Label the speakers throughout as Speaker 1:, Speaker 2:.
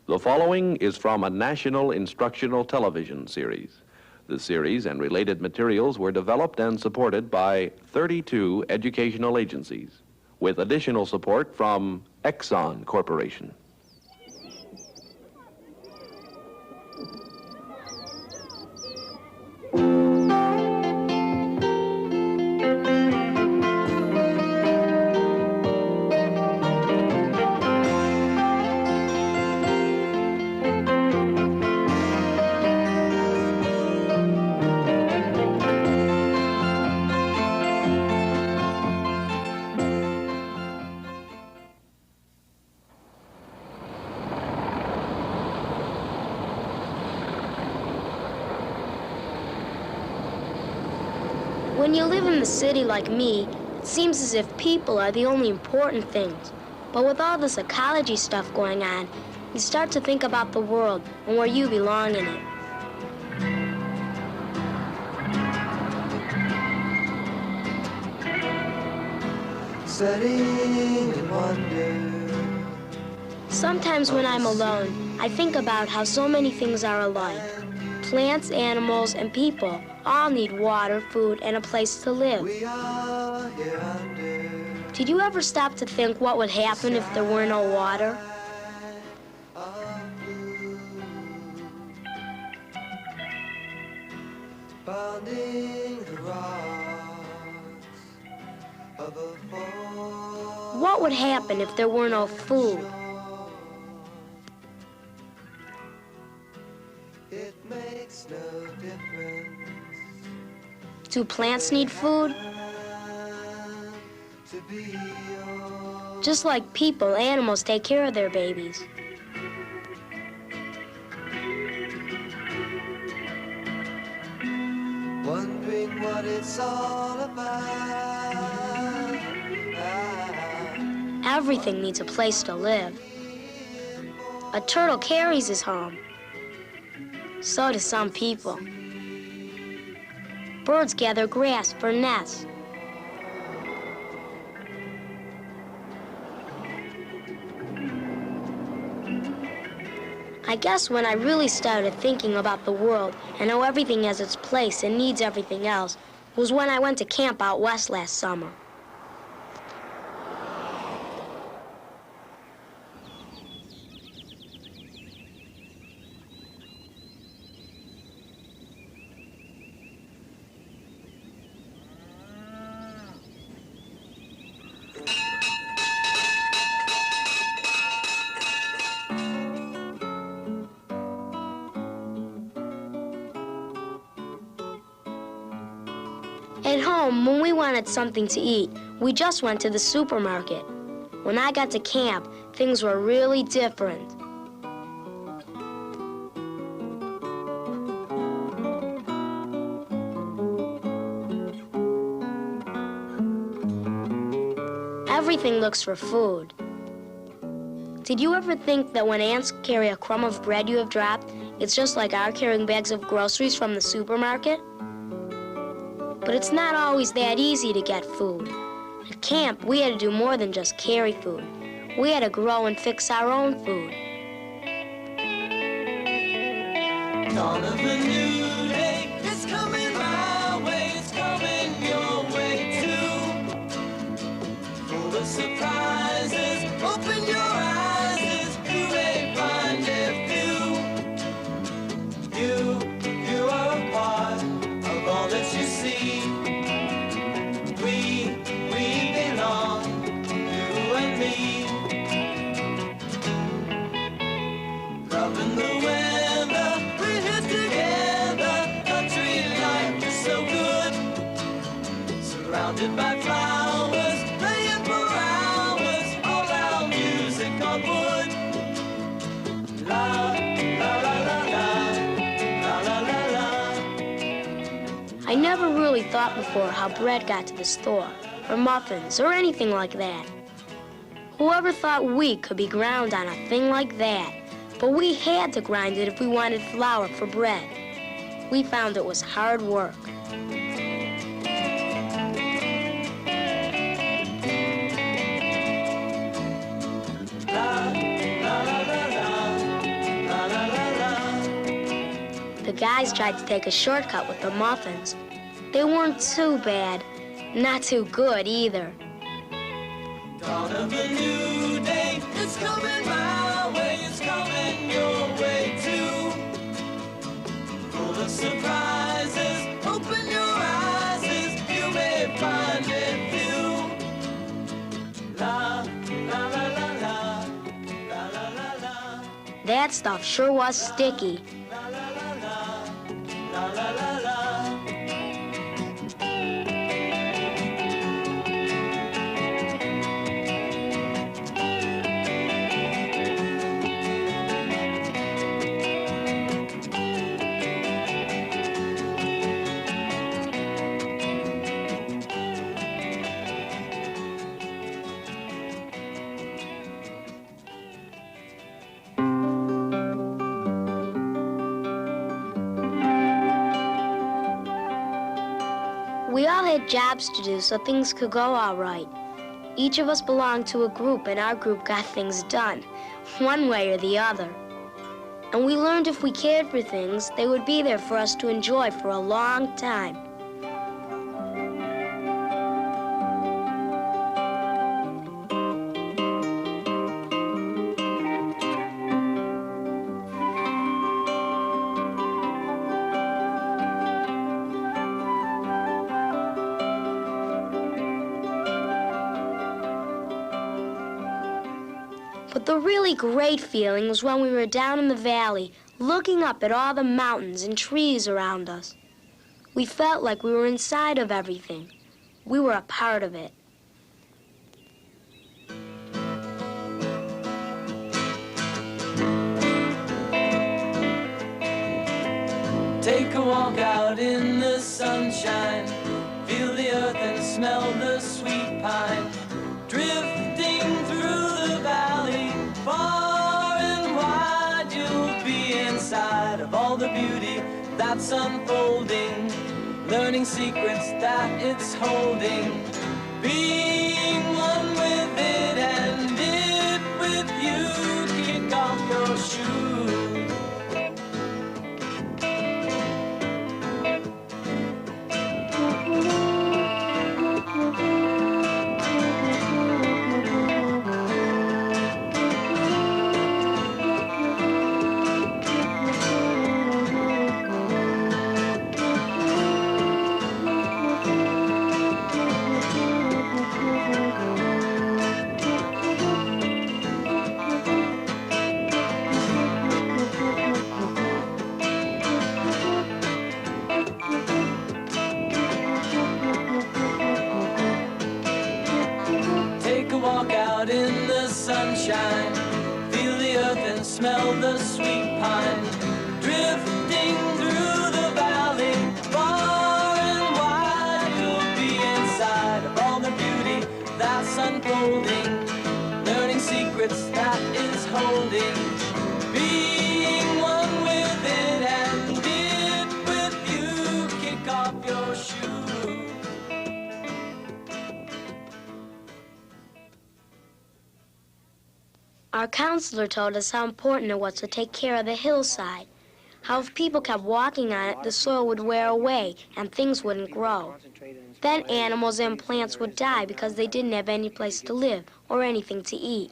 Speaker 1: The following is from a national instructional television series. The series and related materials were developed and supported by 32 educational agencies, with additional support from Exxon Corporation.
Speaker 2: When you live in the city like me, it seems as if people are the only important things. But with all this ecology stuff going on, you start to think about the world and where you belong in it.
Speaker 3: Setting in wonder.
Speaker 2: Sometimes when I'm alone, I think about how so many things are alike. Plants, animals, and people all need water, food, and a place to live.
Speaker 3: We are here under
Speaker 2: Did you ever stop to think what would happen if there were no water?
Speaker 3: bounding the rocks of a fall.
Speaker 2: What would happen if there were no food?
Speaker 3: It makes no difference
Speaker 2: Do plants need food?
Speaker 3: to be yours.
Speaker 2: Just like people, animals take care of their babies.
Speaker 3: Wondering what it's all about.
Speaker 2: Everything needs a place to live. A turtle carries his home. So do some people. Birds gather grass for nests. I guess when I really started thinking about the world and how everything has its place and needs everything else was when I went to camp out west last summer. At home, when we wanted something to eat, we just went to the supermarket. When I got to camp, things were really different. Everything looks for food. Did you ever think that when ants carry a crumb of bread you have dropped, it's just like our carrying bags of groceries from the supermarket? But it's not always that easy to get food. At camp, we had to do more than just carry food. We had to grow and fix our own food.
Speaker 4: Dawn of a new day, it's coming my way, it's coming your way too. Full of surprises, open your eyes, it's you may find it few. You are a part of all that you see. We belong, you and me. Loving the weather, we're here together. Country life is so good. Surrounded by flowers, playing for hours. All our music on wood. La la la la la, la la la la.
Speaker 2: I never really thought before how bread got to the store, or muffins, or anything like that. Whoever thought wheat could be ground on a thing like that? But we had to grind it if we wanted flour for bread. We found it was hard work.
Speaker 4: La la la la la.
Speaker 2: guys tried to take a shortcut with the muffins. They weren't too bad, not too good either.
Speaker 4: Dawn of a new day, it's coming my way, it's coming your way too. Full of surprises, open your eyes, as you may find it view. La, la, la, la, la, la, la, la, la.
Speaker 2: That stuff sure was sticky.
Speaker 4: La, la, la, la, la, la, la.
Speaker 2: We all had jobs to do so things could go all right. Each of us belonged to a group, and our group got things done, one way or the other. And we learned if we cared for things, they would be there for us to enjoy for a long time. But the really great feeling was when we were down in the valley, looking up at all the mountains and trees around us. We felt like we were inside of everything. We were a part of it.
Speaker 4: Take a walk out in the sunshine, feel the earth and smell the sweet pine, drifting through the valley, far and wide you'll be inside of all the beauty that's unfolding, learning secrets that it's holding, being one with it and it with you, kick off your shoes. Walk out in the sunshine, feel the earth and smell the sweet pine, drifting through the valley, far and wide you'll be inside of all the beauty that's unfolding, learning secrets that is holding, being one with it and it with you, kick off your shoes.
Speaker 2: Our counselor told us how important it was to take care of the hillside, how if people kept walking on it, the soil would wear away and things wouldn't grow. Then animals and plants would die because they didn't have any place to live or anything to eat.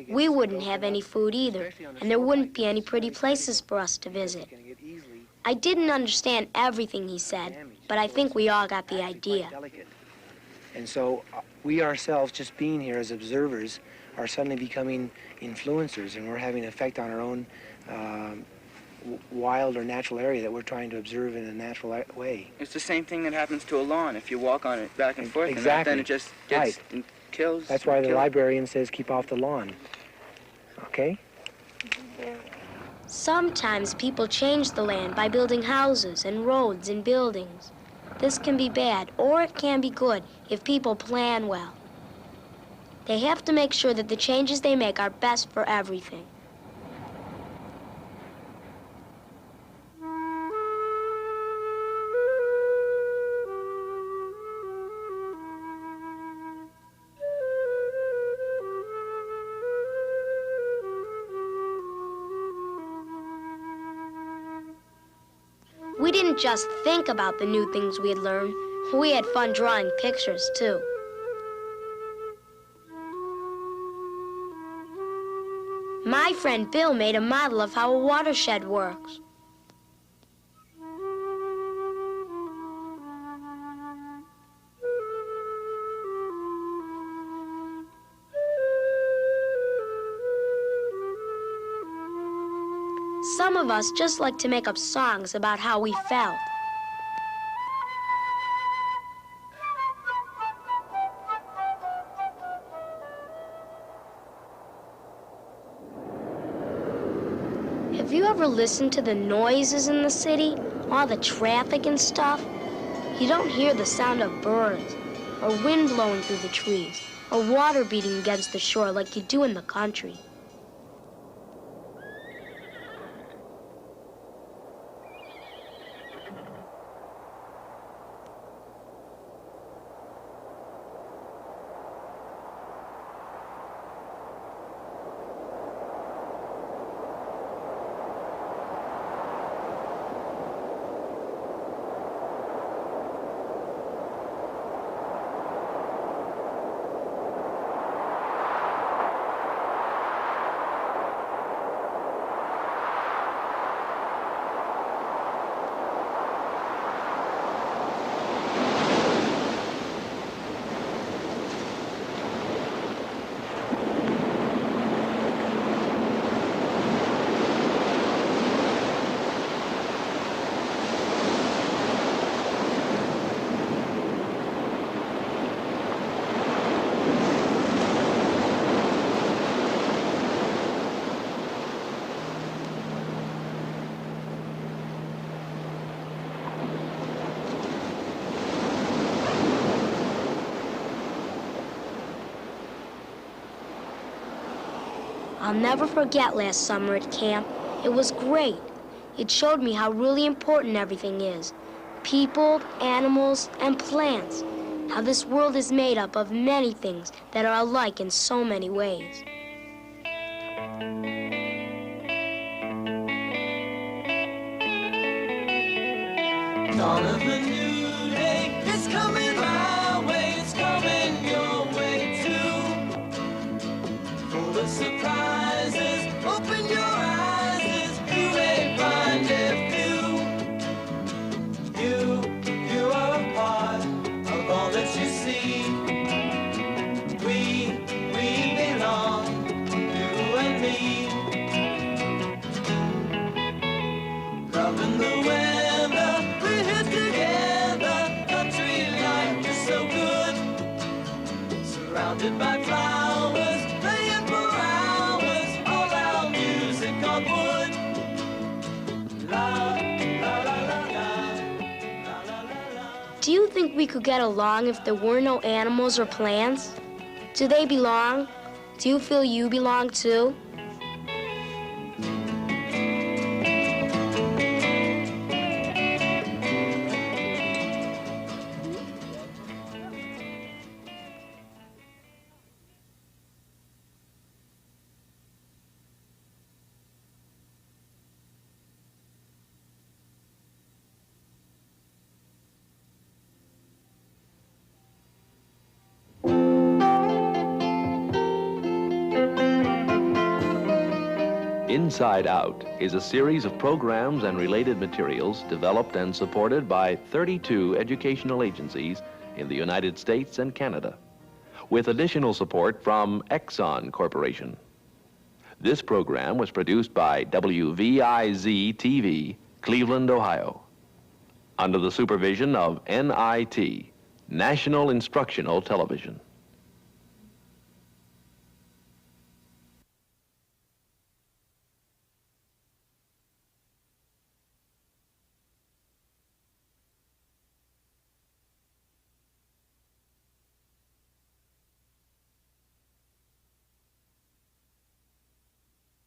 Speaker 2: We wouldn't have any food either, and there wouldn't be any pretty places for us to visit. I didn't understand everything he said, but I think we all got the idea.
Speaker 5: And so we ourselves, just being here as observers, are suddenly becoming influencers, and we're having an effect on our own wild or natural area that we're trying to observe in a natural way.
Speaker 6: It's the same thing that happens to a lawn. If you walk on it back and forth,
Speaker 5: Exactly.
Speaker 6: then it just gets and kills.
Speaker 5: That's why the
Speaker 6: kills.
Speaker 5: librarian says keep off the lawn. Okay?
Speaker 2: Sometimes people change the land by building houses and roads and buildings. This can be bad, or it can be good if people plan well. They have to make sure that the changes they make are best for everything. didn't just think about the new things we had learned. We had fun drawing pictures, too. My friend Bill made a model of how a watershed works. Some of us just like to make up songs about how we felt. Have you ever listened to the noises in the city? All the traffic and stuff? You don't hear the sound of birds, or wind blowing through the trees, or water beating against the shore like you do in the country. I'll never forget last summer at camp. It was great. It showed me how really important everything is. People, animals, and plants. How this world is made up of many things that are alike in so many ways.
Speaker 4: Dawn of a new day is coming my way, it's coming your way too. Full of surprises, open your eyes, as you may find it few. You are a part of all that you see. We belong, you and me. Loving the weather, we're here together. Country life is so good. Surrounded by flowers, playing for hours. All our music on wood. La la la la la la la la.
Speaker 2: Do you think we could get along if there were no animals or plants? Do they belong? Do you feel you belong too?
Speaker 1: Inside Out is a series of programs and related materials developed and supported by 32 educational agencies in the United States and Canada, with additional support from Exxon Corporation. This program was produced by WVIZ-TV, Cleveland, Ohio, under the supervision of NIT, National Instructional Television.